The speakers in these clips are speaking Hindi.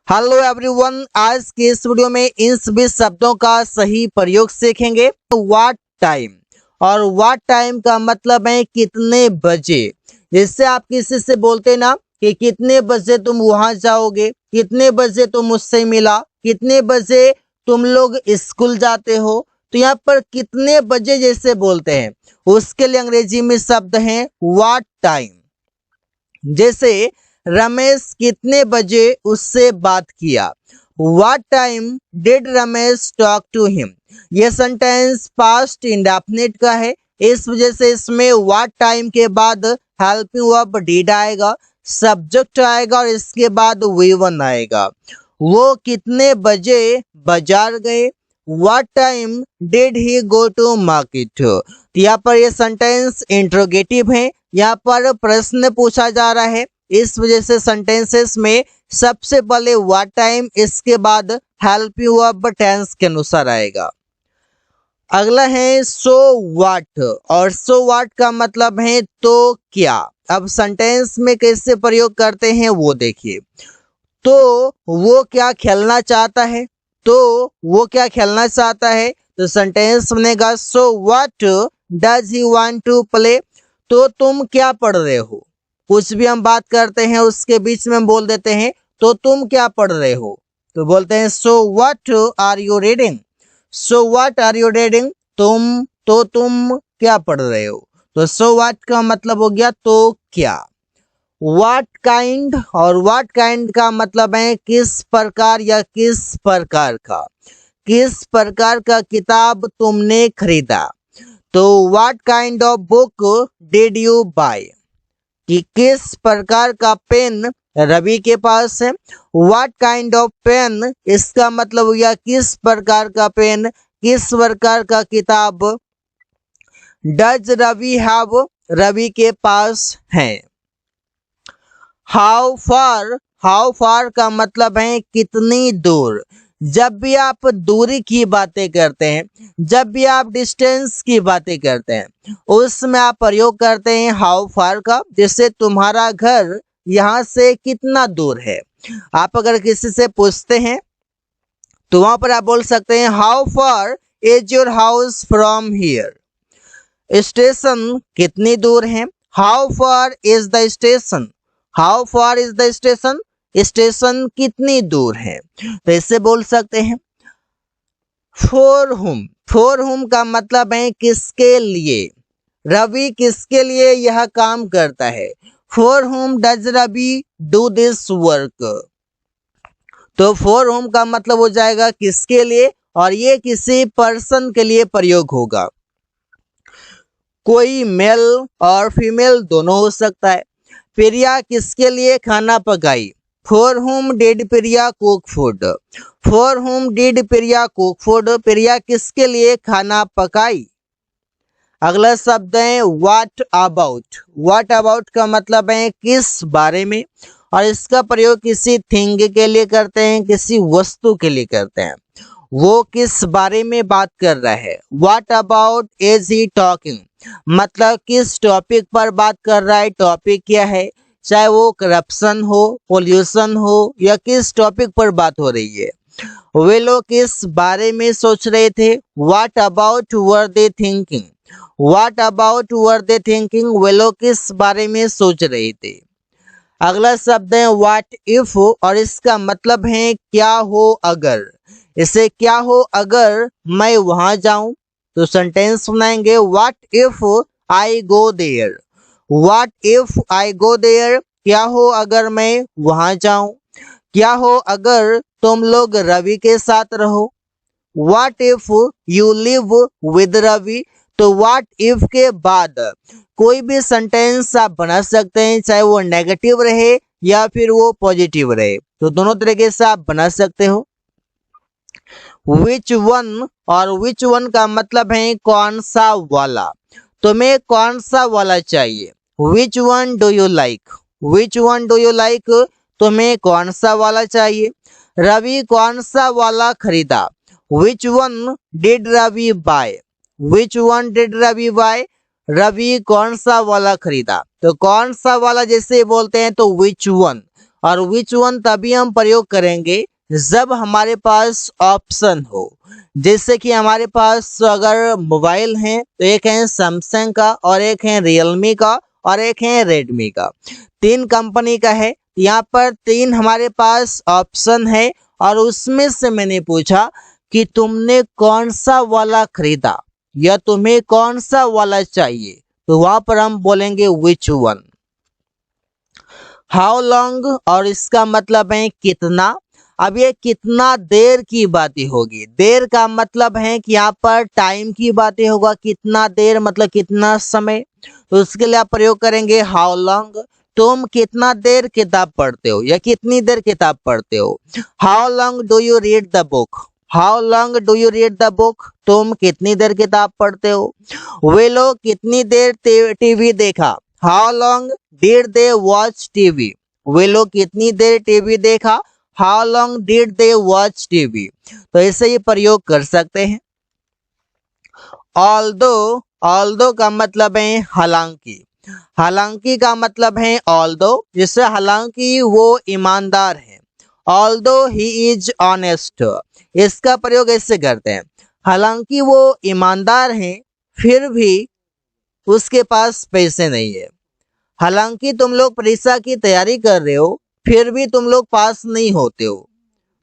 हेलो एवरीवन, आज के इस वीडियो में इन सभी शब्दों का सही प्रयोग सीखेंगे। व्हाट टाइम और व्हाट टाइम का मतलब है कितने बजे। जैसे आप किसी से बोलते ना कि कितने बजे तुम वहां जाओगे, कितने बजे तुम मुझसे मिला, कितने बजे तुम लोग स्कूल जाते हो, तो यहाँ पर कितने बजे जैसे बोलते हैं उसके लिए अंग्रेजी में शब्द है व्हाट टाइम। जैसे रमेश कितने बजे उससे बात किया, What time did Ramesh talk to him. ये सेंटेंस पास्ट इंडेफिनिट का है, इस वजह से इसमें what टाइम के बाद हेल्पिंग वर्ब डिड आएगा, सब्जेक्ट आएगा और इसके बाद V1 आएगा। वो कितने बजे बाजार गए, What time did he go to market. यहाँ पर ये सेंटेंस इंट्रोगेटिव है, यहाँ पर प्रश्न पूछा जा रहा है, इस वजह से सेंटेंसेस में सबसे पहले व्हाट टाइम, इसके बाद हेल्पिंग वर्ब टेंस के अनुसार आएगा। अगला है सो व्हाट, और सो व्हाट का मतलब है तो क्या। अब सेंटेंस में कैसे प्रयोग करते हैं वो देखिए। तो वो क्या खेलना चाहता है, तो वो क्या खेलना चाहता है, तो सेंटेंस बनेगा so what does he want to play. तो तुम क्या पढ़ रहे हो, कुछ भी हम बात करते हैं उसके बीच में हम बोल देते हैं तो तुम क्या पढ़ रहे हो, तो बोलते हैं so what are you reading. So what are you reading, तुम क्या पढ़ रहे हो। तो सो व्हाट का मतलब हो गया तो क्या। व्हाट काइंड, और व्हाट काइंड का मतलब है किस प्रकार या किस प्रकार का, किस प्रकार का किताब तुमने खरीदा। तो what kind of book did you buy, कि किस प्रकार का पेन रवि के पास है। व्हाट काइंड ऑफ पेन, इसका मतलब हो गया किस प्रकार का पेन, किस प्रकार का किताब डज रवि हैव, रवि के पास है। हाउ फार, हाउ फार का मतलब है कितनी दूर। जब भी आप दूरी की बातें करते हैं, जब भी आप डिस्टेंस की बातें करते हैं, उसमें आप प्रयोग करते हैं हाउ फार का। जैसे तुम्हारा घर यहाँ से कितना दूर है, आप अगर किसी से पूछते हैं तो वहां पर आप बोल सकते हैं how far is your house from here. Station कितनी दूर है, how far is the station, how far is the station, station कितनी दूर है। तो इससे बोल सकते हैं फॉर हुम, फॉर हुम का मतलब है किसके लिए, रवि किसके लिए यह काम करता है। For whom does Ravi do this work. तो फॉर हुम का मतलब हो जाएगा किसके लिए, और ये किसी पर्सन के लिए प्रयोग होगा। कोई मेल और फीमेल दोनों हो सकता है। प्रिया किसके लिए खाना पकाई, for whom did Priya cook food. For whom did Priya cook food, Priya किसके लिए खाना पकाई। अगला शब्द है व्हाट अबाउट। व्हाट अबाउट का मतलब है किस बारे में, और इसका प्रयोग किसी थिंग के लिए करते हैं, किसी वस्तु के लिए करते हैं। वो किस बारे में बात कर रहा है। What about is he talking, मतलब किस टॉपिक पर बात कर रहा है, टॉपिक क्या है, चाहे वो करप्शन हो, पोल्यूशन हो, या किस टॉपिक पर बात हो रही है। वे लोग किस बारे में सोच रहे थे, what about were they thinking. What about were they thinking, वे लोग किस बारे में सोच रहे थे। अगला शब्द है व्हाट इफ, और इसका मतलब है क्या हो अगर। इसे क्या हो अगर मैं वहां जाऊं, तो सेंटेंस बनाएंगे what if I go there. What if I go there, क्या हो अगर मैं वहां जाऊं। क्या हो अगर तुम लोग रवि के साथ रहो। What if you live with Ravi. तो व्हाट इफ के बाद कोई भी सेंटेंस आप बना सकते हैं, चाहे वो नेगेटिव रहे या फिर वो पॉजिटिव रहे, तो दोनों तरीके से आप बना सकते हो। विच वन, और विच वन का मतलब है कौन सा वाला, तुम्हें कौन सा वाला चाहिए। Which one do you like, which one do you like, तुम्हें कौन सा वाला चाहिए। रवि कौन सा वाला खरीदा, which one did Ravi buy. Which one did Ravi buy, Ravi कौन सा वाला खरीदा। तो कौन सा वाला जैसे बोलते हैं तो विच वन, और विच वन तभी हम प्रयोग करेंगे जब हमारे पास ऑप्शन हो। जैसे कि हमारे पास अगर मोबाइल है तो एक है सैमसंग का और एक है रियलमी का और एक है रेडमी का, 3 कंपनी का है। यहाँ पर 3 हमारे पास ऑप्शन है और उसमें से मैंने पूछा कि तुमने कौन सा वाला खरीदा या तुम्हें कौन सा वाला चाहिए, तो वहां पर हम बोलेंगे विच वन। हाउ लॉन्ग और इसका मतलब है कितना। अब ये कितना देर की बातें होगी, देर का मतलब है कि यहाँ पर टाइम की बातें होगा, कितना देर मतलब कितना समय, तो उसके लिए आप प्रयोग करेंगे हाउ लॉन्ग। तुम कितना देर किताब पढ़ते हो या कितनी देर किताब पढ़ते हो। How long do you read the book, how long do you read the book, तुम कितनी देर किताब पढ़ते हो। वे लोग कितनी देर टीवी देखा, how long did they watch TV, वे लोग कितनी देर टीवी देखा, how long did they watch TV. तो ऐसे ही प्रयोग कर सकते हैं। ऑल्दो, ऑल्दो का मतलब है हालांकि, हालांकि का मतलब है ऑल्दो, जिससे हालांकि वो ईमानदार है। ऑल्दो ही इज ऑनेस्ट, इसका प्रयोग ऐसे करते हैं, हालांकि वो ईमानदार है फिर भी उसके पास पैसे नहीं है। हालांकि तुम लोग परीक्षा की तैयारी कर रहे हो फिर भी तुम लोग पास नहीं होते हो,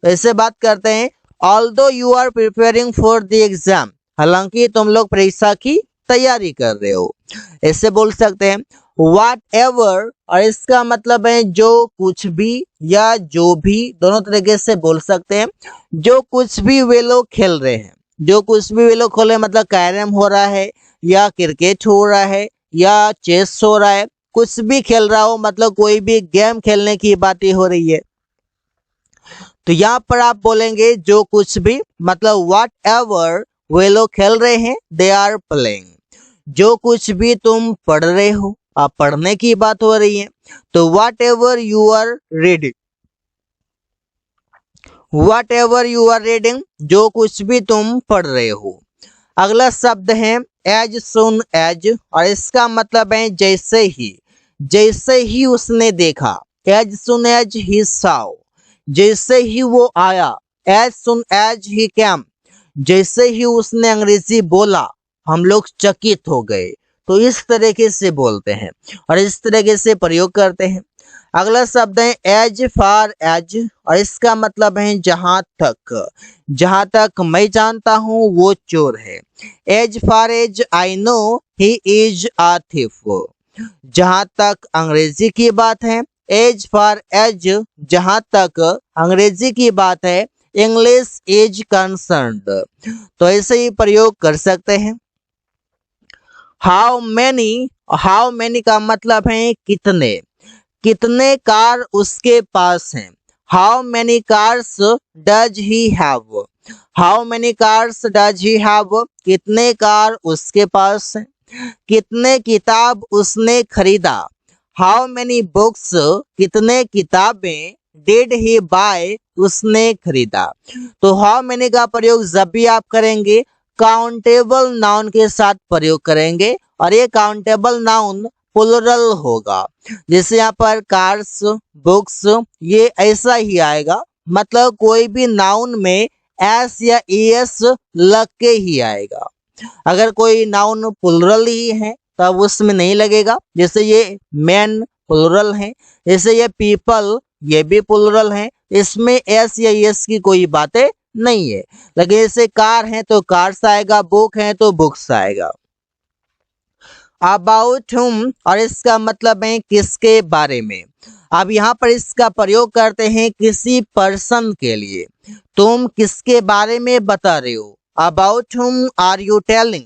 ऐसे बात करते हैं। Although you are preparing for the exam, हालांकि तुम लोग परीक्षा की तैयारी कर रहे हो, ऐसे बोल सकते हैं। वाट एवर और इसका मतलब है जो कुछ भी या जो भी, दोनों तरीके से बोल सकते हैं। जो कुछ भी वे लोग खेल रहे हैं, जो कुछ भी वे लोग खेल रहे हैं मतलब कैरम हो रहा है या क्रिकेट हो रहा है या चेस हो रहा है, कुछ भी खेल रहा हो मतलब कोई भी गेम खेलने की बातें हो रही है, तो यहाँ पर आप बोलेंगे जो कुछ भी मतलब व्हाट एवर वे लोग खेल रहे हैं, दे आर प्लेइंग। जो कुछ भी तुम पढ़ रहे हो, आप पढ़ने की बात हो रही है, तो whatever you are reading, whatever you are reading, जो कुछ भी तुम पढ़ रहे हो। अगला शब्द है एज सुन एज और इसका मतलब है जैसे ही, जैसे ही उसने देखा। As soon as he saw, जैसे ही वो आया। As soon as he came, जैसे ही उसने अंग्रेजी बोला हम लोग चकित हो गए, तो इस तरीके से बोलते हैं और इस तरीके से प्रयोग करते हैं। अगला शब्द है एज फार एज और इसका मतलब है जहां तक, जहां तक मैं जानता हूं वो चोर है। As far as I know he is a thief, जहां तक अंग्रेजी की बात है। एज फार एज जहां तक अंग्रेजी की बात है, इंग्लिश इज कंसर्न्ड, तो ऐसे ही प्रयोग कर सकते हैं। हाउ मैनी, हाउ मैनी का मतलब है कितने, कितने कार उसके पास हैं। How many cars does he have, how many cars does he have, कितने कार उसके पास हैं। कितने किताब उसने खरीदा। हाउ मैनी बुक्स, कितने किताबें डिड ही बाय, उसने खरीदा। तो हाउ मैनी का प्रयोग जब भी आप करेंगे काउंटेबल नाउन के साथ प्रयोग करेंगे और ये काउंटेबल नाउन प्लुरल होगा। जैसे यहाँ पर कार्स, बुक्स, ये ऐसा ही आएगा, मतलब कोई भी नाउन में एस या एस लग के ही आएगा। अगर कोई नाउन प्लुरल ही है तब उसमें नहीं लगेगा। जैसे ये मैन प्लुरल है, जैसे ये पीपल ये भी प्लुरल है, इसमें एस या एस की कोई बातें नहीं है। लेकिन जैसे कार है तो कार्स आएगा, बुक है तो बुक्स आएगा। अबाउट हुम और इसका मतलब है किसके बारे में। अब यहाँ पर इसका प्रयोग करते हैं किसी पर्सन के लिए। तुम किसके बारे में बता रहे हो। अबाउट हुम आर यू टेलिंग,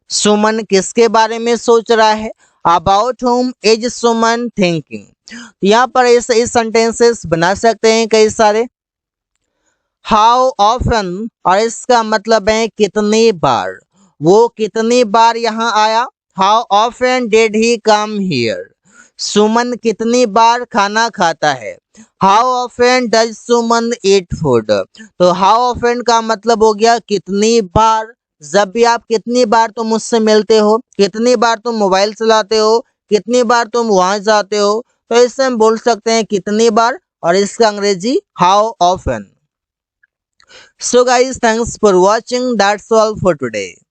सुमन किसके बारे में सोच रहा है। अबाउट हुम इज सुमन थिंकिंग। यहाँ पर इस सेंटेंसेस बना सकते हैं कई सारे। हाउ ऑफन और इसका मतलब है कितनी बार, वो कितनी बार यहाँ आया। How often did he come here, Suman कितनी बार खाना खाता है। How often does Suman eat food, तो हाउ ऑफन का मतलब हो गया कितनी बार। जब भी आप कितनी बार तुम मुझसे मिलते हो, कितनी बार तुम मोबाइल चलाते हो, कितनी बार तुम वहां जाते हो, तो इससे हम बोल सकते हैं कितनी बार। और इसका अंग्रेजी how often. So guys, thanks for watching, that's all for today.